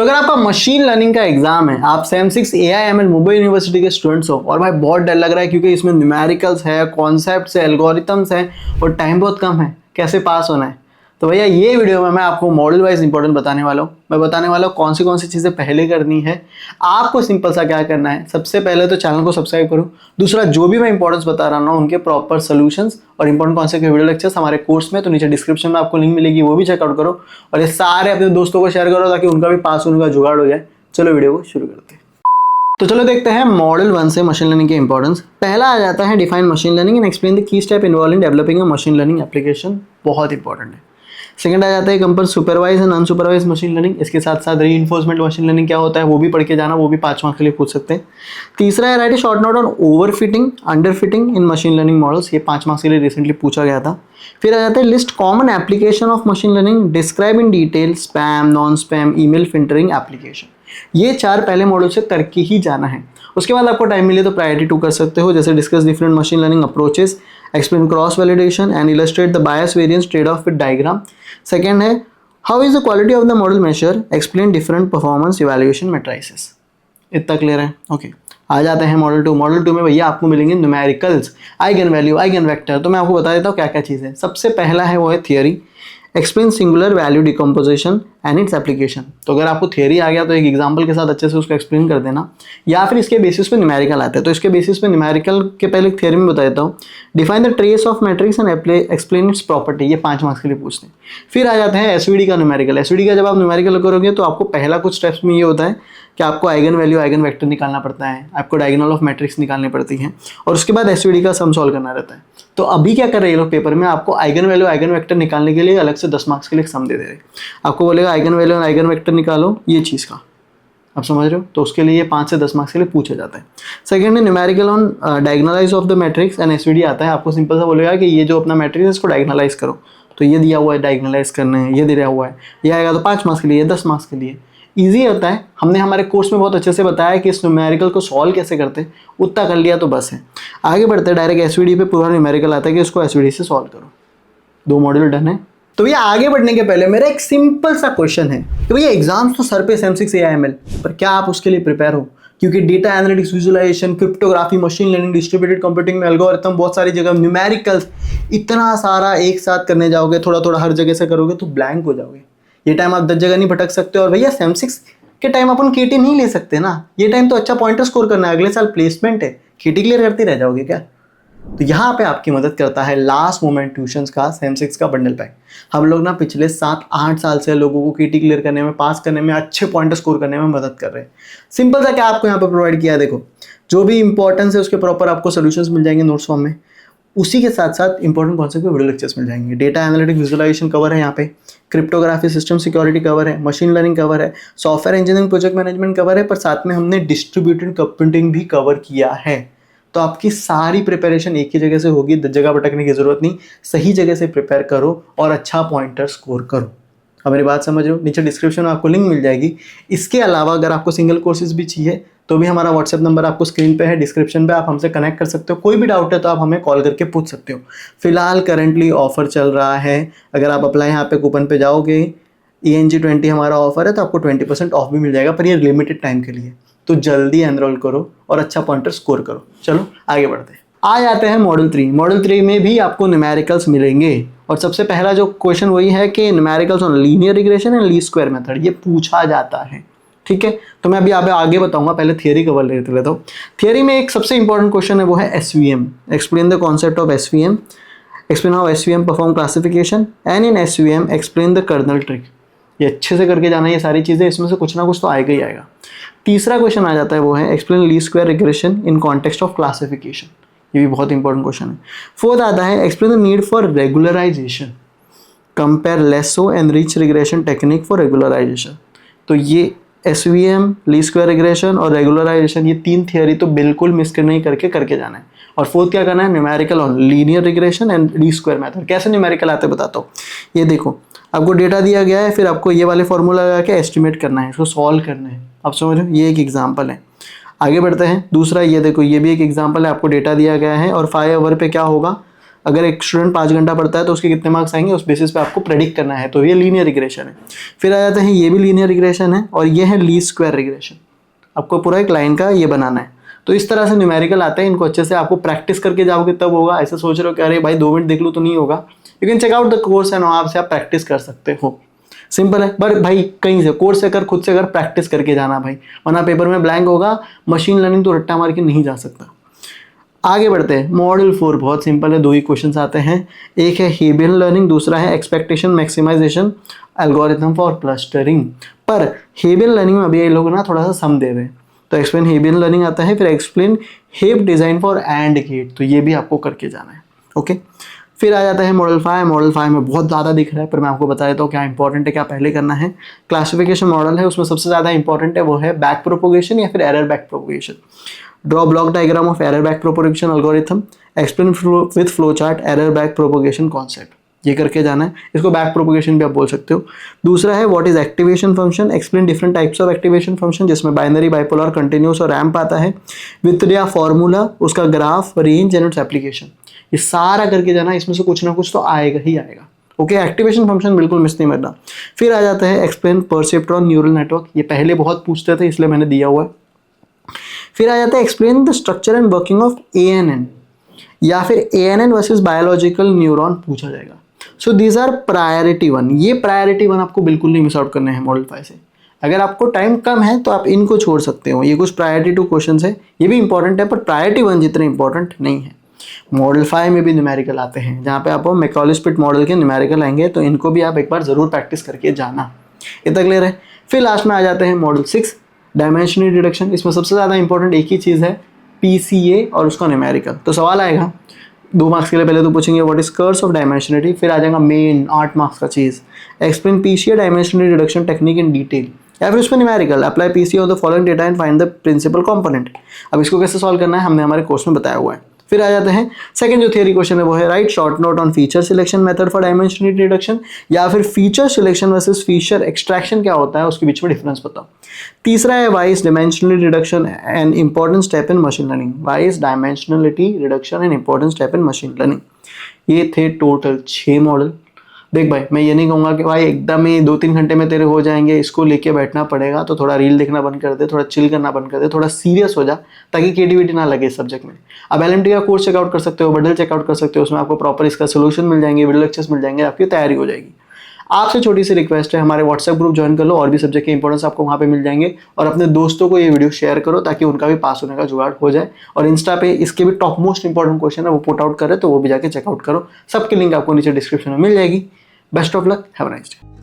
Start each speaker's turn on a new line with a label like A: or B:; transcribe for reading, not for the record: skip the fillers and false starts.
A: अगर आपका machine learning का एग्जाम है, आप सेम 6 AI/ML मुंबई यूनिवर्सिटी के स्टूडेंट्स हो और भाई बहुत डर लग रहा है क्योंकि इसमें न्यूमेरिकल्स है, कॉन्सेप्ट्स है, एल्गोरिथम्स है और टाइम बहुत कम है, कैसे पास होना है। तो भैया ये वीडियो में मैं आपको मॉडल वाइज इंपॉर्टेंट बताने वाला हूँ। मैं बताने वाला हूँ कौन सी चीज़ें पहले करनी है। आपको सिंपल सा क्या करना है, सबसे पहले तो चैनल को सब्सक्राइब करो। दूसरा, जो भी मैं इंपॉर्टेंस बता रहा हूँ उनके प्रॉपर सोल्यूशंस और इंपॉर्टेंट कॉन्सेप्ट के वीडियो लेक्चर्स हमारे कोर्स में, तो नीचे डिस्क्रिप्शन में आपको लिंक मिलेगी, वो भी चेकआउट करो और ये सारे अपने दोस्तों को शेयर करो ताकि उनका भी पास होने का जुगाड़ हो जाए। चलो वीडियो को शुरू करते हैं। तो चलो देखते हैं मॉडल 1 से मशीन लर्निंग के इंपॉर्टेंस। पहला आ जाता है define machine learning and explain the key step involve in developing a machine learning application. बहुत इंपॉर्टेंट है। सेकंड आ जाता है compare supervise and unsupervise machine learning. इसके साथ साथ रीइंफोर्समेंट मशीन लर्निंग क्या होता है वो भी पढ़ के जाना, वो भी 5 मार्क्स के लिए पूछ सकते हैं। तीसरा है right A short note on over fitting under fitting in machine learning models. ये 5 मार्क्स के लिए रिसेंटली पूछा गया था। फिर आ जाता है list common application of machine learning, describe in detail spam, non spam, email filtering application. ये 4 पहले मॉडल से करके ही जाना है। उसके बाद आपको टाइम मिले तो प्रायोरिटी 2 कर सकते हो, जैसे discuss different machine learning approaches, explain cross validation and illustrate the bias variance trade off with diagram. Second है how is the quality of the model measure, explain different performance evaluation matrices. इतना clear है? Okay. आ जाते हैं model 2। Model 2 में भैया आपको मिलेंगे numericals, eigen value, eigen vector. तो मैं आपको बता देता हूँ क्या क्या चीज़ है। सबसे पहला है वो है theory, explain singular value decomposition and its application. तो अगर आपको थियरी आ गया तो एक एग्जांपल के साथ अच्छे से उसको एक्सप्लेन कर देना, या फिर इसके बेसिस पे न्यूमेरिकल आता है तो इसके बेसिस पे न्यूमेरिकल के पहले थियरी में बता देता हूँ। Define the trace of matrix and explain it's property. ये 5 मार्क्स के लिए पूछते हैं। फिर आ जाते हैं एसवीडी का न्यूमेरिकल। एसवीडी का जब आप न्यूमेरिकल करोगे तो आपको पहला कुछ स्टेप्स में ये होता है कि आपको आइगन वैल्यू, आइगन वेक्टर निकालना पड़ता है, आपको डायगोनल ऑफ मैट्रिक्स निकालनी पड़ती है और उसके बाद एसवीडी का सम सॉल्व करना रहता है। तो अभी क्या कर रहे हैं ये लोग पेपर में, आपको आइगन वैल्यू, आइगन वेक्टर निकालने के लिए अलग से 10 मार्क्स के लिए सम दे रहे। आपको बोलेगा आइगन वैल्यू और आइगन वेक्टर निकालो ये चीज़ का, आप समझ रहे हो? तो उसके लिए 5 से 10 मार्क्स के लिए पूछा जाता है। सेकंड है numerical on diagonalise of the matrix and SVD आता है। आपको सिंपल सा बोलेगा कि ये जो अपना मैट्रिक्स है इसको डायगोनलाइज करो, तो ये दिया हुआ है डायगोनलाइज करना है, ये दिया हुआ है, ये आएगा तो 5 मार्क्स के लिए, 10 मार्क्स के लिए। ईजी होता है। हमने हमारे कोर्स में बहुत अच्छे से बताया कि इस न्यूमेरिकल को सॉल्व कैसे करते हैं, उतना कर लिया तो बस है। आगे बढ़ते हैं, डायरेक्ट एसवीडी पे पूरा न्यूमेरिकल आता है कि इसको एसवीडी से सॉल्व करो। 2 मॉड्यूल डन है। तो भैया आगे बढ़ने के पहले मेरा एक सिंपल सा क्वेश्चन है कि भैया एग्जाम्स तो सर पे सेम 6 AI/ML, पर क्या आप उसके लिए प्रिपेयर हो? क्योंकि data analytics, visualisation, cryptography, machine learning, distributed computing में एल्गोरिथम, बहुत सारी जगह न्यूमेरिकल्स, इतना सारा एक साथ करने जाओगे, थोड़ा थोड़ा हर जगह से करोगे तो ब्लैंक हो जाओगे। ये टाइम आप 10 जगह नहीं भटक सकते। और भैया सेम 6 के टाइम अपन केटी नहीं ले सकते ना, ये टाइम तो अच्छा पॉइंटर स्कोर करना है, अगले साल प्लेसमेंट है, केटी क्लियर करते रह जाओगे क्या? तो यहाँ पे आपकी मदद करता है लास्ट मोमेंट ट्यूशंस का सेम 6 का बंडल पैक। हम लोग ना पिछले 7-8 साल से लोगों को केटी क्लियर करने में, पास करने में, अच्छे पॉइंटर स्कोर करने में मदद कर रहे हैं। सिंपल सा क्या आपको यहाँ पे प्रोवाइड किया है, देखो जो भी इंपॉर्टेंस है उसके प्रॉपर आपको सोल्यूशंस मिल जाएंगे नोट्स फॉर्म में। उसी के साथ साथ इंपॉर्टेंट कॉन्सेप्ट के वीडियो लेक्चर्स मिल जाएंगे। डेटा एनालिटिक्स, विजुअलाइजेशन कवर है यहाँ पे, क्रिप्टोग्राफी, सिस्टम सिक्योरिटी कवर है, मशीन लर्निंग कवर है, software engineering, project management cover है, पर साथ में हमने डिस्ट्रीब्यूटेड कंप्यूटिंग भी कवर किया है। तो आपकी सारी प्रिपरेशन एक ही जगह से होगी, 10 जगह भटकने की जरूरत नहीं। सही जगह से प्रिपेयर करो और अच्छा पॉइंटर स्कोर करो। अब मेरी बात समझ रहे हो? नीचे डिस्क्रिप्शन में आपको लिंक मिल जाएगी। इसके अलावा अगर आपको सिंगल कोर्सेज भी चाहिए तो भी हमारा व्हाट्सएप नंबर आपको स्क्रीन पे है, डिस्क्रिप्शन पे, आप हमसे कनेक्ट कर सकते हो। कोई भी डाउट है तो आप हमें कॉल करके पूछ सकते हो। फिलहाल करंटली ऑफर चल रहा है, अगर आप अप्लाई यहाँ पे कूपन पे जाओगे, ENG20 हमारा ऑफर है तो आपको 20% ऑफ भी मिल जाएगा, पर ये लिमिटेड टाइम के लिए। तो जल्दी एनरोल करो और अच्छा पॉइंटर स्कोर करो। चलो आगे बढ़ते हैं। आ जाते हैं मॉडल 3। मॉडल 3 में भी आपको न्यूमेरिकल्स मिलेंगे और सबसे पहला जो क्वेश्चन वही है कि numericals on linear regression and least square method, ये पूछा जाता है। ठीक है, तो मैं अभी आगे बताऊंगा, पहले थियरी कवर लेता हूँ। थियरी में एक सबसे इंपॉर्टेंट क्वेश्चन है वो है SVM, explain the concept of SVM, explain how SVM perform classification and in SVM explain the kernel trick. ये अच्छे से करके जाना है, ये सारी चीज़ें, इसमें से कुछ ना कुछ तो आएगा ही आएगा। तीसरा क्वेश्चन आ जाता है वो है explain least square regression in context of classification, ये भी बहुत इंपॉर्टेंट क्वेश्चन है। फोर्थ आता है explain the need for regularisation, compare lasso and ridge regression technique for regularisation. तो ये SVM, लीस्ट स्क्वायर रिग्रेशन और रेगुलराइजेशन, ये 3 थियरी तो बिल्कुल मिस नहीं करके जाना है। और फोर्थ क्या करना है, numerical on linear regression and least square method. कैसे न्यूमेरिकल आते बताता हूँ। ये देखो आपको डेटा दिया गया है, फिर आपको ये वाले फॉर्मूला लगा के एस्टिमेट करना है, इसको सॉल्व करना है। आप समझ रहे हो? ये एक एग्जाम्पल है। आगे बढ़ते हैं। दूसरा ये देखो, ये भी एक एग्जाम्पल है, आपको डेटा दिया गया है और 5 आवर पे क्या होगा, अगर एक स्टूडेंट 5 घंटा पढ़ता है तो उसके कितने मार्क्स आएंगे, उस बेसिस पे आपको प्रेडिक्ट करना है। तो ये लीनियर रिग्रेशन है। फिर आ जाते हैं, ये भी लीनियर रिग्रेशन है और ये है लीस्ट स्क्वायर रिग्रेशन। आपको पूरा एक लाइन का ये बनाना है। तो इस तरह से न्यूमेरिकल आते हैं, इनको अच्छे से आपको प्रैक्टिस करके जाओगे तब होगा। ऐसे सोच रहे हो कि अरे भाई 2 मिनट देख लूँ तो नहीं होगा, you can check out the course and वहाँ से आप प्रैक्टिस कर सकते हो। सिंपल है। बट भाई कहीं से कोर्स से कर, खुद से कर, प्रैक्टिस करके जाना भाई, वरना पेपर में ब्लैंक होगा। मशीन लर्निंग तो रट्टा मार के नहीं जा सकता। आगे बढ़ते हैं। मॉडल 4 बहुत सिंपल है, 2 ही क्वेश्चन आते हैं। एक है हेबियन लर्निंग, दूसरा है expectation maximisation algorithm for clustering. पर हेबियन लर्निंग में अभी ये लोग ना थोड़ा सा सम दे रहे हैं, तो एक्सप्लेन हेबियन लर्निंग आता है, फिर explain Hebb design for and gate, तो ये भी आपको करके जाना है। ओके, फिर आ जाता है मॉडल 5। मॉडल 5 में बहुत ज़्यादा दिख रहा है, पर मैं आपको बता देता हूँ क्या इंपॉर्टेंट है, क्या पहले करना है। क्लासिफिकेशन मॉडल है, उसमें सबसे ज़्यादा इंपॉर्टेंट है वो है बैक प्रोपोगेशन या फिर error back propagation. Draw block diagram of error back propagation algorithm, explain with flow chart error back propagation concept, ये करके जाना है। इसको बैक प्रोपोगेशन भी आप बोल सकते हो। दूसरा है what is activation function, explain different types of activation function, जिसमें बाइनरी, बाइपोलर, कंटिन्यूस और रैंप आता है, विथ या फॉर्मूला, उसका graph, range and its application, ये सारा करके जाना। इसमें से कुछ ना कुछ तो आएगा ही आएगा। ओके, एक्टिवेशन फंक्शन बिल्कुल मिस नहीं करना। फिर आ जाता है एक्सप्लेन परसेप्ट्रॉन न्यूरल नेटवर्क, ये पहले बहुत पूछते थे इसलिए मैंने दिया हुआ है। फिर आ जाता है explain the structure and working of ANN, या फिर ANN वर्सेस बायोलॉजिकल न्यूरॉन पूछा जाएगा। So these are priority 1। ये प्रायोरिटी 1 आपको बिल्कुल नहीं मिस आउट करने हैं मॉडल 5 से। अगर आपको टाइम कम है तो आप इनको छोड़ सकते हो, ये कुछ प्रायोरिटी 2 क्वेश्चन है, ये भी इंपॉर्टेंट है, पर प्रायोरिटी 1 जितने इंपॉर्टेंट नहीं है। मॉडल 5 में भी न्यूमेरिकल आते हैं, जहाँ पे आपको मैकॉले-स्पिट मॉडल के न्यूमेरिकल आएंगे, तो इनको भी आप एक बार जरूर प्रैक्टिस करके जाना। इतना क्लियर है। फिर लास्ट में आ जाते हैं मॉडल 6 डायमेंशनल रिडक्शन। इसमें सबसे ज़्यादा इंपॉर्टेंट एक ही चीज़ है, PCA और उसका न्यूमेरिकल। तो सवाल आएगा 2 मार्क्स के लिए, पहले तो पूछेंगे what is curse of dimensionality, फिर आ जाएगा मेन 8 मार्क्स का चीज़, explain PCA dimensional reduction technique in detail, या फिर उसमें numerical, apply PCA on the following data and find the principal component. अब इसको कैसे सॉल्व करना है हमने हमारे कोर्स में बताया हुआ है। फिर आ जाते हैं सेकंड जो थियरी क्वेश्चन है वो है right short note on feature selection method for dimensionality reduction, या फिर feature selection versus feature extraction क्या होता है उसके बीच में डिफरेंस बताओ। तीसरा है why is dimensionality reduction an important step in machine learning, why is dimensionality reduction an important step in machine learning. ये थे टोटल 6 मॉडल। देख भाई, मैं ये नहीं कहूँगा कि भाई एकदम ही 2-3 घंटे में तेरे हो जाएंगे, इसको लेके बैठना पड़ेगा, तो थोड़ा रील देखना बंद कर दे, थोड़ा चिल करना बंद कर दे, थोड़ा सीरियस हो जा, ताकि क्रिएटिविटी ना लगे इस सब्जेक्ट में। अब LMT का कोर्स चेकआउट कर सकते हो, बंडल चेकआउट कर सकते हो, उसमें आपको प्रॉपर इसका सोल्यूशन मिल जाएंगे, वीडियो लेक्चर्स मिल जाएंगे, आपकी तैयारी हो जाएगी। आपसे छोटी सी रिक्वेस्ट है, हमारे व्हाट्सएप ग्रुप ज्वाइन कर लो, और भी सब्जेक्ट के इंपॉर्टेंस आपको वहाँ पे मिल जाएंगे, और अपने दोस्तों को ये वीडियो शेयर करो ताकि उनका भी पास होने का जुगाड़ हो जाए। और इंस्टा पे इसके भी टॉप मोस्ट इंपॉर्टेंट क्वेश्चन है वो पुट आउट करे, तो वो भी जाके चेकआउट करो। सबकी लिंक आपको नीचे डिस्क्रिप्शन में मिल जाएगी। Best of luck, have a nice day.